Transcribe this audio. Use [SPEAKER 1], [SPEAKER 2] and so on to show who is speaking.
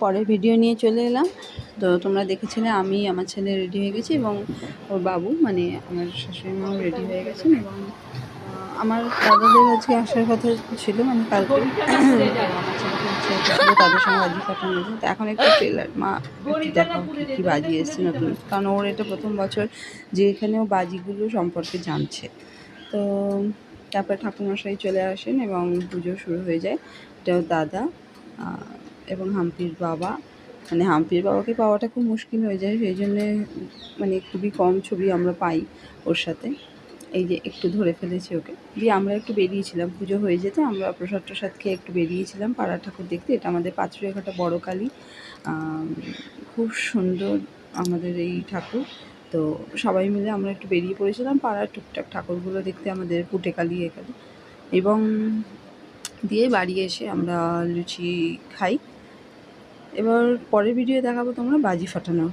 [SPEAKER 1] পরের ভিডিও নিয়ে চলে এলাম। তো তোমরা দেখেছিলে আমি আমার ছেলে রেডি হয়ে গেছি এবং ওর বাবু মানে আমার শাশুড়ি মাও রেডি হয়ে গেছেন এবং আমার দাদাদের আজকে আসার কথা ছিল মানে কালকে। আমার ছেলেকে ইচ্ছা ছিল তাদের সঙ্গে বাজি ফাটানো হয়েছে। তো এখন একটু ট্রেলার মা একটু দেখাও কী কী বাজি এসছে নতুন, কারণ ওর এটা প্রথম বছর যে এখানেও বাজিগুলো সম্পর্কে জানছে। তো তারপর ঠাকুরমশাই চলে আসেন এবং পুজো শুরু হয়ে যায়। এটা ওর দাদা এবং হাম্পির বাবা, মানে হাম্পির বাবাকে পাওয়াটা খুব মুশকিল হয়ে যায়, সেই জন্যে মানে খুবই কম ছবি আমরা পাই ওর সাথে। এই যে একটু ধরে ফেলেছি ওকে দিয়ে আমরা একটু বেরিয়েছিলাম, পুজো হয়ে যেতে আমরা প্রসাদ টসাদ খেয়ে একটু বেরিয়েছিলাম পাড়ার ঠাকুর দেখতে। এটা আমাদের পাঁচুরিয়াঘাটা বড় কালী, খুব সুন্দর আমাদের এই ঠাকুর। তো সবাই মিলে আমরা একটু বেরিয়ে পড়েছিলাম পাড়ার টুকটাক ঠাকুরগুলো দেখতে, আমাদের পুটেকালী এখানে। এবং দিয়ে বাড়ি এসে আমরা লুচি খাই। এবার পরের ভিডিও দেখাবো তোমরা বাজি ফাটানো।